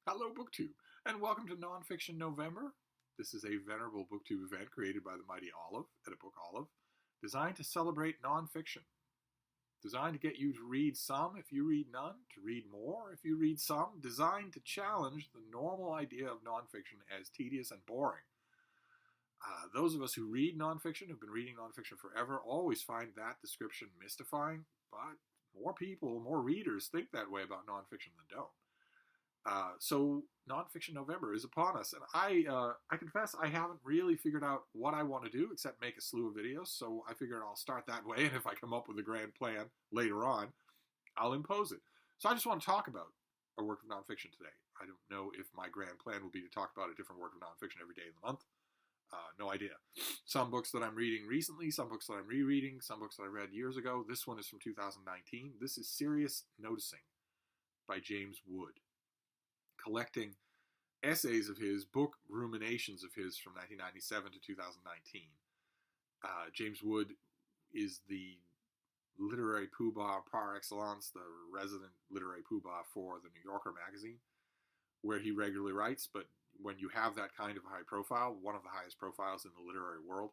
Hello, BookTube, and welcome to Nonfiction November. This is a venerable BookTube event created by the mighty Olive at a Book Olive, designed to celebrate nonfiction. Designed to get you to read some if you read none, to read more if you read some, designed to challenge the normal idea of nonfiction as tedious and boring. Those of us who read nonfiction, who've been reading nonfiction forever, always find that description mystifying, but more people, more readers think that way about nonfiction than don't. So Nonfiction November is upon us, and I confess I haven't really figured out what I want to do except make a slew of videos. So I figured I'll start that way, and if I come up with a grand plan later on, I'll impose it. So I just want to talk about a work of nonfiction today. I don't know if my grand plan will be to talk about a different work of nonfiction every day of the month. No idea. Some books that I'm reading recently, some books that I'm rereading, some books that I read years ago. This one is from 2019. This is Serious Noticing by James Wood, collecting essays of his, book ruminations of his from 1997 to 2019. James Wood is the literary poobah par excellence, the resident literary poobah for the New Yorker magazine, where he regularly writes. But when you have that kind of high profile, one of the highest profiles in the literary world,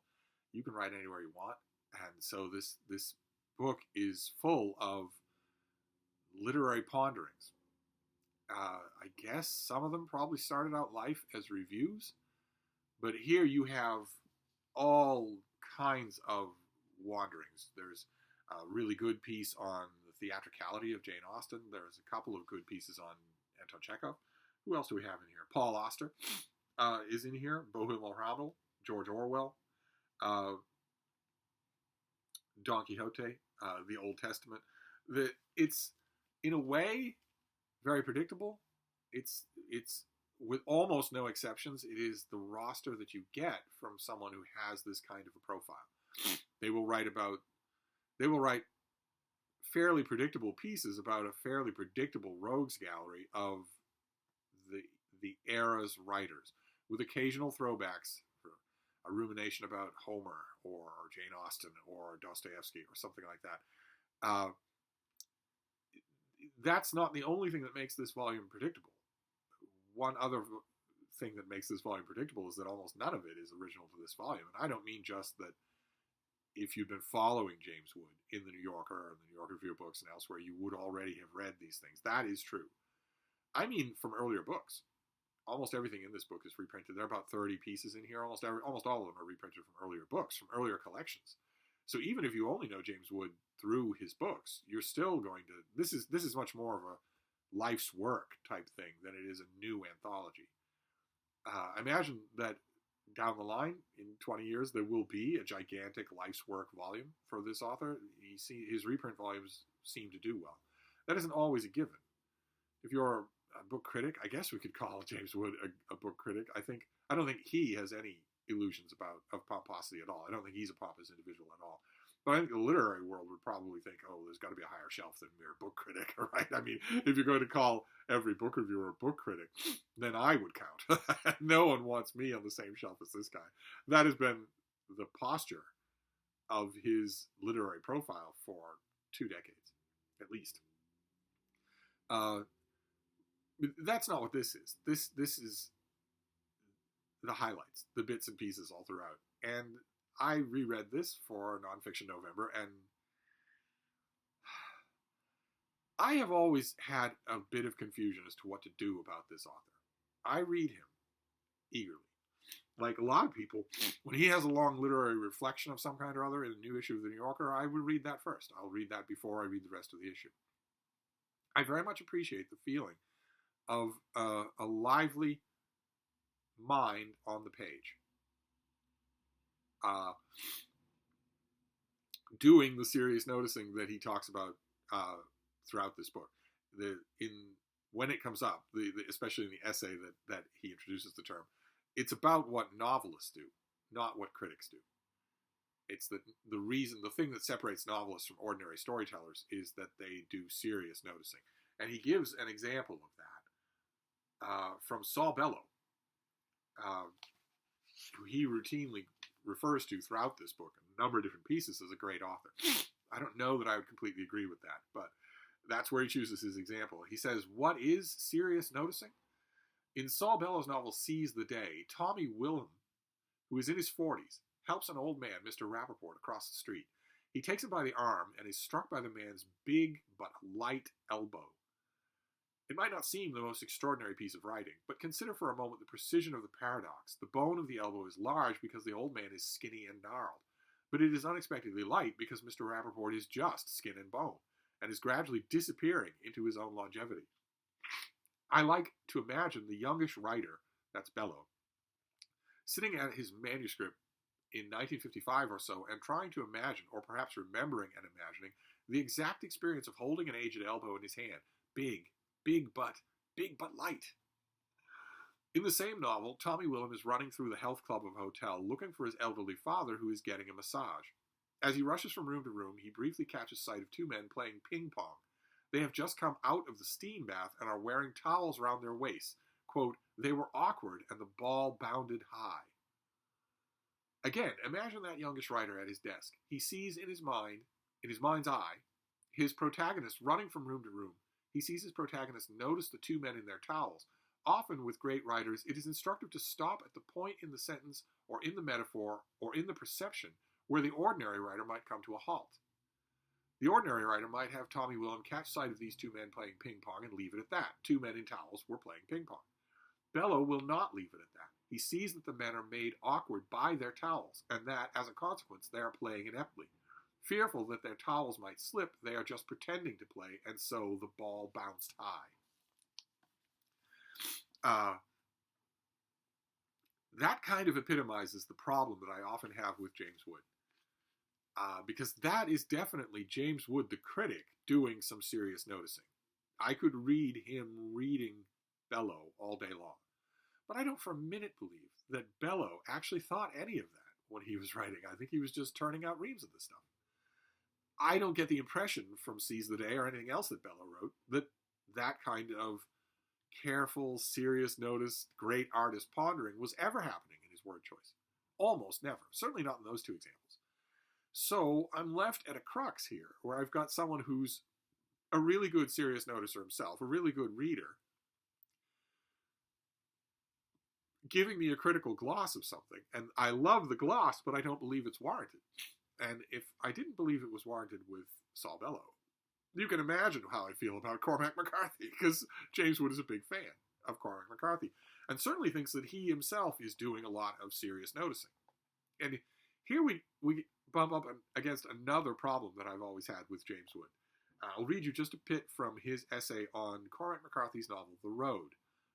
you can write anywhere you want. And so this book is full of literary ponderings. I guess some of them probably started out life as reviews, but here you have all kinds of wanderings. There's a really good piece on the theatricality of Jane Austen. There's a couple of good pieces on Anton Chekhov. Who else do we have in here? Paul Auster is in here. Bohemian Rhapsody, George Orwell, Don Quixote, the Old Testament. It's, in a way, very predictable. It's with almost no exceptions, it is the roster that you get from someone who has this kind of a profile. They will write fairly predictable pieces about a fairly predictable rogues gallery of the era's writers, with occasional throwbacks for a rumination about Homer or Jane Austen or Dostoevsky or something like that. That's not the only thing that makes this volume predictable. One other thing that makes this volume predictable is that almost none of it is original to this volume. And I don't mean just that if you've been following James Wood in the New Yorker or the New York Review of Books and elsewhere, you would already have read these things. That is true. I mean from earlier books. Almost everything in this book is reprinted. There are about 30 pieces in here. Almost all of them are reprinted from earlier books, from earlier collections. So even if you only know James Wood through his books, you're still going to... This is much more of a life's work type thing than it is a new anthology. I imagine that down the line, in 20 years, there will be a gigantic life's work volume for this author. His reprint volumes seem to do well. That isn't always a given. If you're a book critic, I guess we could call James Wood a book critic. I don't think he has any illusions of pomposity at all. I don't think he's a pompous individual at all. But I think the literary world would probably think, oh, there's got to be a higher shelf than mere book critic, right? I mean, if you're going to call every book reviewer a book critic, then I would count. No one wants me on the same shelf as this guy. That has been the posture of his literary profile for 2 decades, at least. That's not what this is. This is the highlights, the bits and pieces all throughout. And I reread this for Nonfiction November, and I have always had a bit of confusion as to what to do about this author. I read him eagerly. Like a lot of people, when he has a long literary reflection of some kind or other in a new issue of The New Yorker, I would read that first. I'll read that before I read the rest of the issue. I very much appreciate the feeling of a lively mind on the page. Doing the serious noticing that he talks about throughout this book. When it comes up, especially in the essay that he introduces the term, it's about what novelists do, not what critics do. It's the thing that separates novelists from ordinary storytellers is that they do serious noticing. And he gives an example of that from Saul Bellow, who he routinely refers to throughout this book, a number of different pieces, as a great author. I don't know that I would completely agree with that, but that's where he chooses his example. He says, what is serious noticing? In Saul Bellow's novel Seize the Day, Tommy Willem, who is in his 40s, helps an old man, Mr. Rappaport, across the street. He takes him by the arm and is struck by the man's big but light elbow. It might not seem the most extraordinary piece of writing, but consider for a moment the precision of the paradox. The bone of the elbow is large because the old man is skinny and gnarled, but it is unexpectedly light because Mr. Rappaport is just skin and bone, and is gradually disappearing into his own longevity. I like to imagine the youngish writer, that's Bellow, sitting at his manuscript in 1955 or so and trying to imagine, or perhaps remembering and imagining, the exact experience of holding an aged elbow in his hand. Big but light. In the same novel, Tommy Willem is running through the health club of a hotel looking for his elderly father who is getting a massage. As he rushes from room to room, he briefly catches sight of two men playing ping pong. They have just come out of the steam bath and are wearing towels around their waists. Quote, they were awkward and the ball bounded high. Again, imagine that youngish writer at his desk. He sees in his mind's eye, his protagonist running from room to room. He sees his protagonist notice the two men in their towels. Often with great writers, it is instructive to stop at the point in the sentence or in the metaphor or in the perception where the ordinary writer might come to a halt. The ordinary writer might have Tommy Willem catch sight of these two men playing ping pong and leave it at that. Two men in towels were playing ping pong. Bellow will not leave it at that. He sees that the men are made awkward by their towels, and that, as a consequence, they are playing ineptly. Fearful that their towels might slip, they are just pretending to play, and so the ball bounced high. That kind of epitomizes the problem that I often have with James Wood. Because that is definitely James Wood, the critic, doing some serious noticing. I could read him reading Bellow all day long. But I don't for a minute believe that Bellow actually thought any of that when he was writing. I think he was just turning out reams of this stuff. I don't get the impression from Seize the Day or anything else that Bellow wrote that kind of careful, serious notice, great artist pondering was ever happening in his word choice. Almost never. Certainly not in those two examples. So I'm left at a crux here, where I've got someone who's a really good serious noticer himself, a really good reader, giving me a critical gloss of something. And I love the gloss, but I don't believe it's warranted. And if I didn't believe it was warranted with Saul Bellow, you can imagine how I feel about Cormac McCarthy, because James Wood is a big fan of Cormac McCarthy, and certainly thinks that he himself is doing a lot of serious noticing. And here we bump up against another problem that I've always had with James Wood. I'll read you just a bit from his essay on Cormac McCarthy's novel, The Road.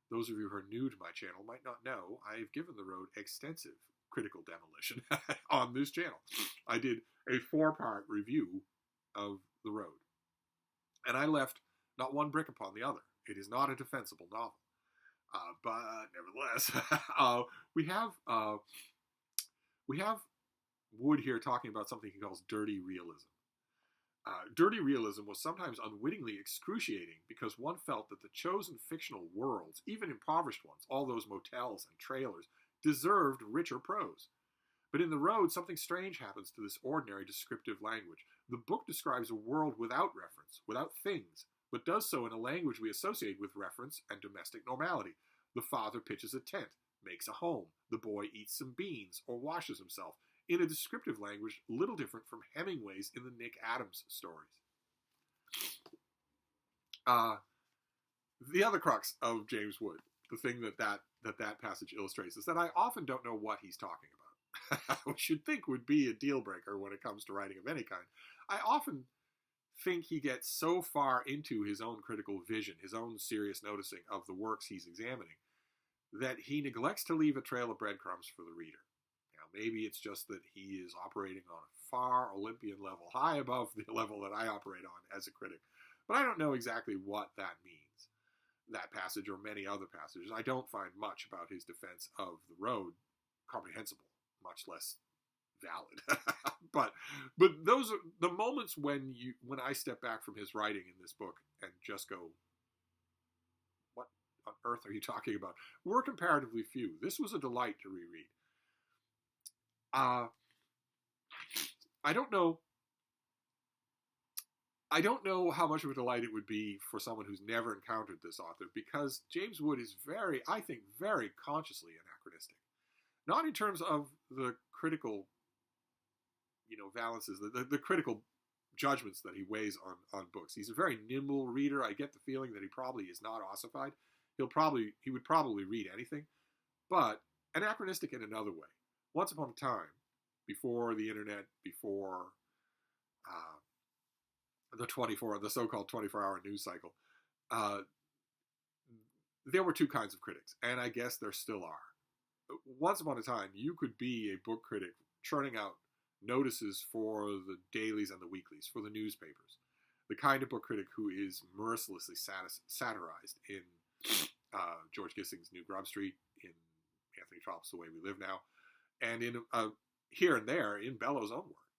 Those of you who are new to my channel might not know I've given The Road extensive critical demolition on this channel. I did a 4-part review of The Road, and I left not one brick upon the other. It is not a defensible novel. But nevertheless, we have Wood here talking about something he calls dirty realism. Dirty realism was sometimes unwittingly excruciating because one felt that the chosen fictional worlds, even impoverished ones, all those motels and trailers, deserved richer prose. But in The Road, something strange happens to this ordinary descriptive language. The book describes a world without reference, without things, but does so in a language we associate with reference and domestic normality. The father pitches a tent, makes a home. The boy eats some beans or washes himself, in a descriptive language little different from Hemingway's in the Nick Adams stories. The other crux of James Wood, the thing that passage illustrates, is that I often don't know what he's talking about, which you'd think would be a deal breaker when it comes to writing of any kind. I often think he gets so far into his own critical vision, his own serious noticing of the works he's examining, that he neglects to leave a trail of breadcrumbs for the reader. Now, maybe it's just that he is operating on a far Olympian level, high above the level that I operate on as a critic. But I don't know exactly what that means, that passage or many other passages. I don't find much about his defense of The Road comprehensible, much less valid. but those are the moments when I step back from his writing in this book and just go, what on earth are you talking about? Were comparatively few. This was a delight to reread. I don't know I don't know how much of a delight it would be for someone who's never encountered this author, because James Wood is very, I think, very consciously anachronistic. Not in terms of the critical, valences, the critical judgments that he weighs on books. He's a very nimble reader. I get the feeling that he probably is not ossified. He would probably read anything, but anachronistic in another way. Once upon a time, before the internet, before the so-called 24-hour news cycle, there were two kinds of critics, and I guess there still are. Once upon a time, you could be a book critic churning out notices for the dailies and the weeklies, for the newspapers. The kind of book critic who is mercilessly satirized in George Gissing's New Grub Street, in Anthony Trollope's The Way We Live Now, and in here and there in Bellow's own work.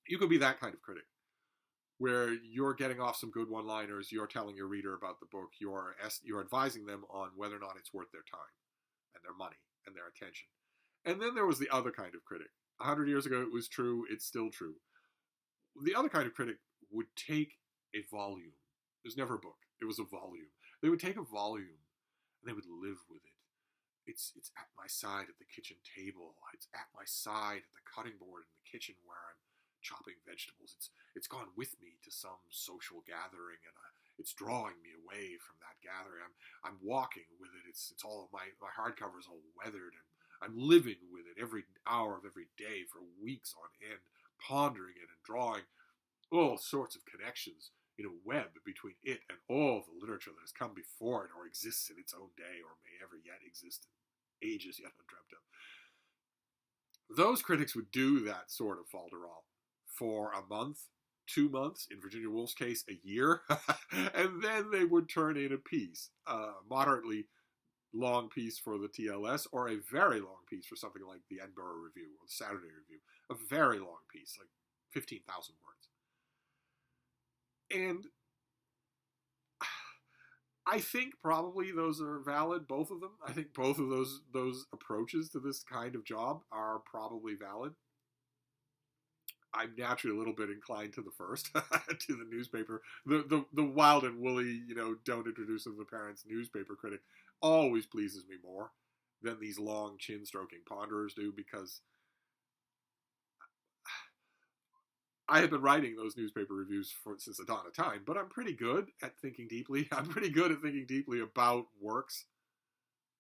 You could be that kind of critic, where you're getting off some good one-liners, you're telling your reader about the book, you're advising them on whether or not it's worth their time and their money and their attention. And then there was the other kind of critic. 100 years ago it was true, it's still true. The other kind of critic would take a volume. It was never a book, it was a volume. They would take a volume and they would live with it. It's at my side at the kitchen table. It's at my side at the cutting board in the kitchen where I'm chopping vegetables. It's gone with me to some social gathering, and it's drawing me away from that gathering. I'm walking with it. It's all my hardcover is all weathered, and I'm living with it every hour of every day for weeks on end, pondering it and drawing all sorts of connections in a web between it and all the literature that has come before it, or exists in its own day, or may ever yet exist in ages yet undreamt of. Those critics would do that sort of falderall for a month, 2 months, in Virginia Woolf's case, a year, and then they would turn in a piece, a moderately long piece for the TLS, or a very long piece for something like the Edinburgh Review or the Saturday Review, a very long piece, like 15,000 words. And I think probably those are valid, both of them. I think both of those approaches to this kind of job are probably valid. I'm naturally a little bit inclined to the first, to the newspaper. The wild and woolly, don't introduce them to the parents newspaper critic always pleases me more than these long chin-stroking ponderers do, because I have been writing those newspaper reviews since the dawn of time, but I'm pretty good at thinking deeply. I'm pretty good at thinking deeply about works.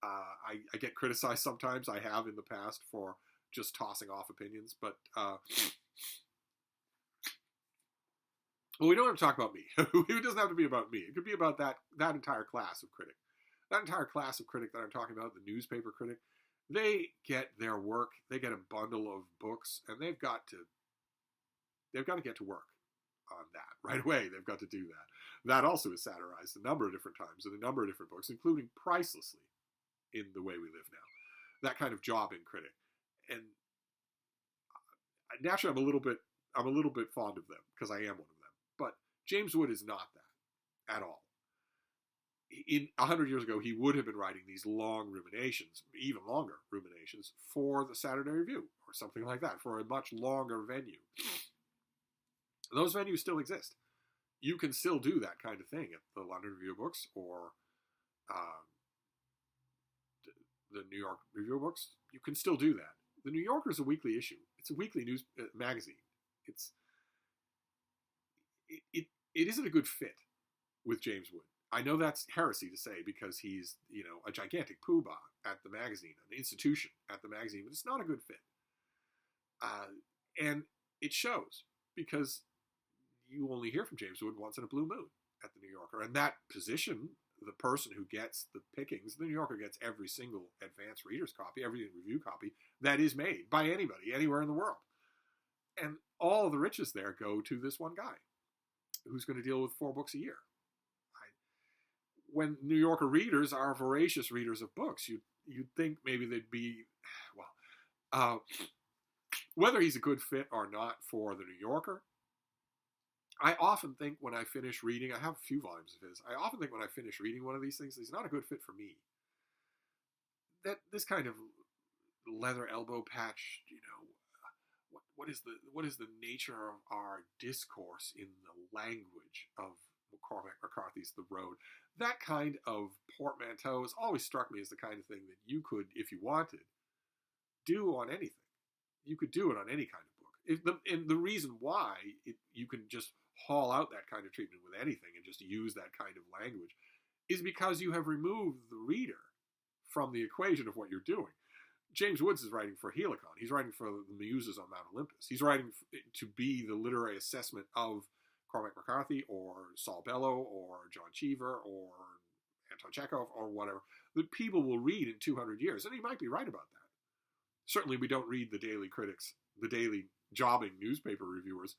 I get criticized sometimes. I have in the past for just tossing off opinions, but well, we don't have to talk about me. It doesn't have to be about me. It could be about that entire class of critic. That entire class of critic that I'm talking about, the newspaper critic, they get their work, they get a bundle of books, and they've got to get to work on that right away. They've got to do that. That also is satirized a number of different times in a number of different books, including pricelessly in The Way We Live Now. That kind of jobbing critic. And naturally, I'm a little bit fond of them, because I am one of them. But James Wood is not that at all. 100 years ago, he would have been writing these long ruminations, even longer ruminations, for the Saturday Review or something like that, for a much longer venue. Those venues still exist. You can still do that kind of thing at the London Review of Books or the New York Review of Books. You can still do that. The New Yorker is a weekly issue. It's a weekly news magazine. It isn't a good fit with James Wood. I know that's heresy to say, because he's, a gigantic poobah at the magazine, an institution at the magazine, but it's not a good fit. And it shows, because you only hear from James Wood once in a blue moon at the New Yorker. And that position, the person who gets the pickings, the New Yorker gets every single advanced reader's copy, every review copy that is made by anybody, anywhere in the world. And all the riches there go to this one guy who's going to deal with 4 books a year. When New Yorker readers are voracious readers of books, you'd think maybe they'd be, whether he's a good fit or not for the New Yorker, I often think when I finish reading, I have a few volumes of his, I often think when I finish reading one of these things, he's not a good fit for me. That this kind of leather elbow patch, what is the nature of our discourse in the language of Cormac McCarthy's The Road? That kind of portmanteau has always struck me as the kind of thing that you could, if you wanted, do on anything. You could do it on any kind of book. And the reason why you can just haul out that kind of treatment with anything and just use that kind of language is because you have removed the reader from the equation of what you're doing. James Woods is writing for Helicon. He's writing for the Muses on Mount Olympus. He's writing to be the literary assessment of Cormac McCarthy or Saul Bellow or John Cheever or Anton Chekhov or whatever that people will read in 200 years. And he might be right about that. Certainly we don't read the daily critics, the daily jobbing newspaper reviewers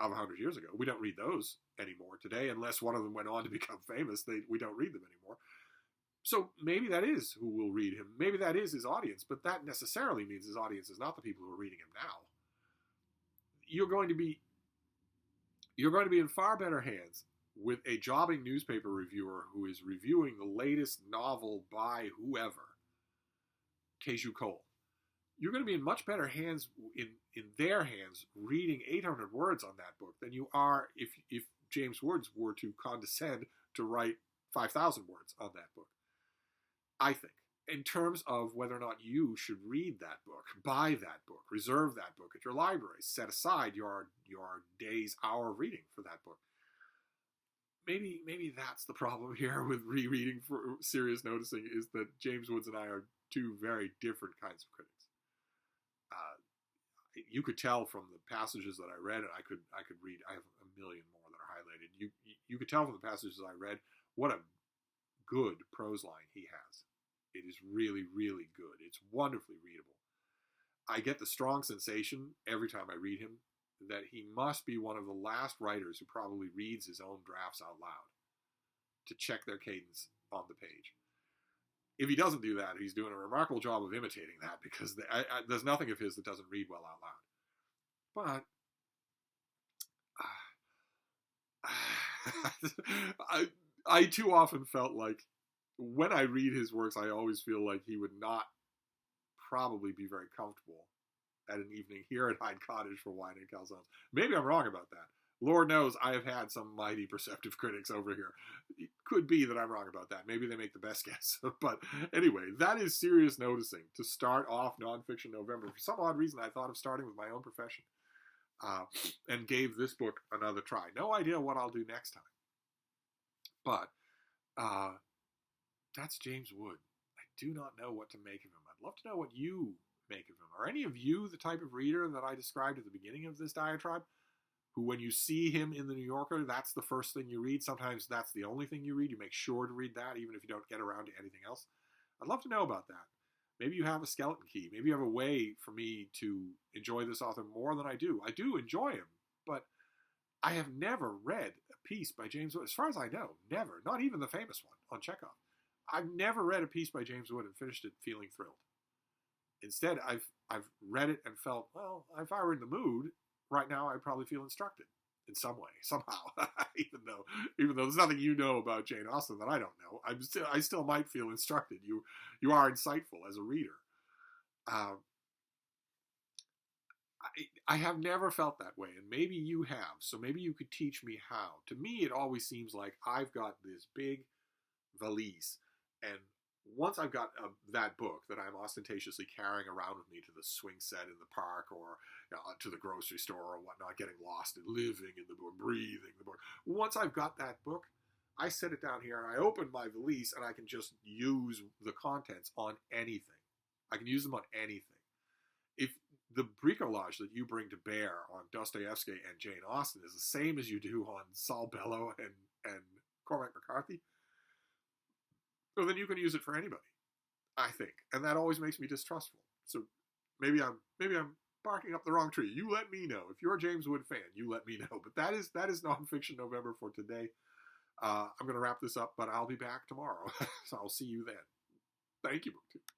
of 100 years ago. We don't read those anymore today unless one of them went on to become famous. We don't read them anymore. So maybe that is who will read him. Maybe that is his audience, but that necessarily means his audience is not the people who are reading him now. You're going to be in far better hands with a jobbing newspaper reviewer who is reviewing the latest novel by whoever, Teju Cole. You're going to be in much better hands, in their hands, reading 800 words on that book than you are if James Woods were to condescend to write 5,000 words on that book. I think, in terms of whether or not you should read that book, buy that book, reserve that book at your library, set aside your day's hour of reading for that book. Maybe that's the problem here with rereading for serious noticing, is that James Woods and I are two very different kinds of critics. You could tell from the passages that I read, and I could read. I have a million more that are highlighted. You could tell from the passages I read what a good prose line he has. It is really, really good. It's wonderfully readable. I get the strong sensation every time I read him that he must be one of the last writers who probably reads his own drafts out loud to check their cadence on the page. If he doesn't do that, he's doing a remarkable job of imitating that, because there's nothing of his that doesn't read well out loud. But I too often felt like when I read his works, I always feel like he would not probably be very comfortable at an evening here at Hyde Cottage for wine and calzones. Maybe I'm wrong about that. Lord knows I have had some mighty perceptive critics over here. It could be that I'm wrong about that. Maybe they make the best guess. But anyway, that is serious noticing to start off Nonfiction November. For some odd reason, I thought of starting with my own profession and gave this book another try. No idea what I'll do next time. But that's James Wood. I do not know what to make of him. I'd love to know what you make of him. Are any of you the type of reader that I described at the beginning of this diatribe, who when you see him in the New Yorker, that's the first thing you read? Sometimes that's the only thing you read. You make sure to read that, even if you don't get around to anything else. I'd love to know about that. Maybe you have a skeleton key. Maybe you have a way for me to enjoy this author more than I do. I do enjoy him, but I have never read a piece by James Wood. As far as I know, never. Not even the famous one on Chekhov. I've never read a piece by James Wood and finished it feeling thrilled. Instead, I've read it and felt, well, if I were in the mood right now, I'd probably feel instructed in some way, somehow. even though there's nothing you know about Jane Austen that I don't know, I still might feel instructed. You are insightful as a reader. I have never felt that way, and maybe you have. So maybe you could teach me how. To me, it always seems like I've got this big valise, and once I've got that book that I'm ostentatiously carrying around with me to the swing set in the park, or to the grocery store or whatnot, getting lost and living in the book, breathing the book. Once I've got that book, I set it down here and I open my valise and I can just use the contents on anything. I can use them on anything. If the bricolage that you bring to bear on Dostoevsky and Jane Austen is the same as you do on Saul Bellow and Cormac McCarthy, well, then you can use it for anybody, I think. And that always makes me distrustful. So maybe I'm barking up the wrong tree. You let me know. If you're a James Wood fan, you let me know. But that is Nonfiction November for today. I'm going to wrap this up, but I'll be back tomorrow. So I'll see you then. Thank you, BookTube.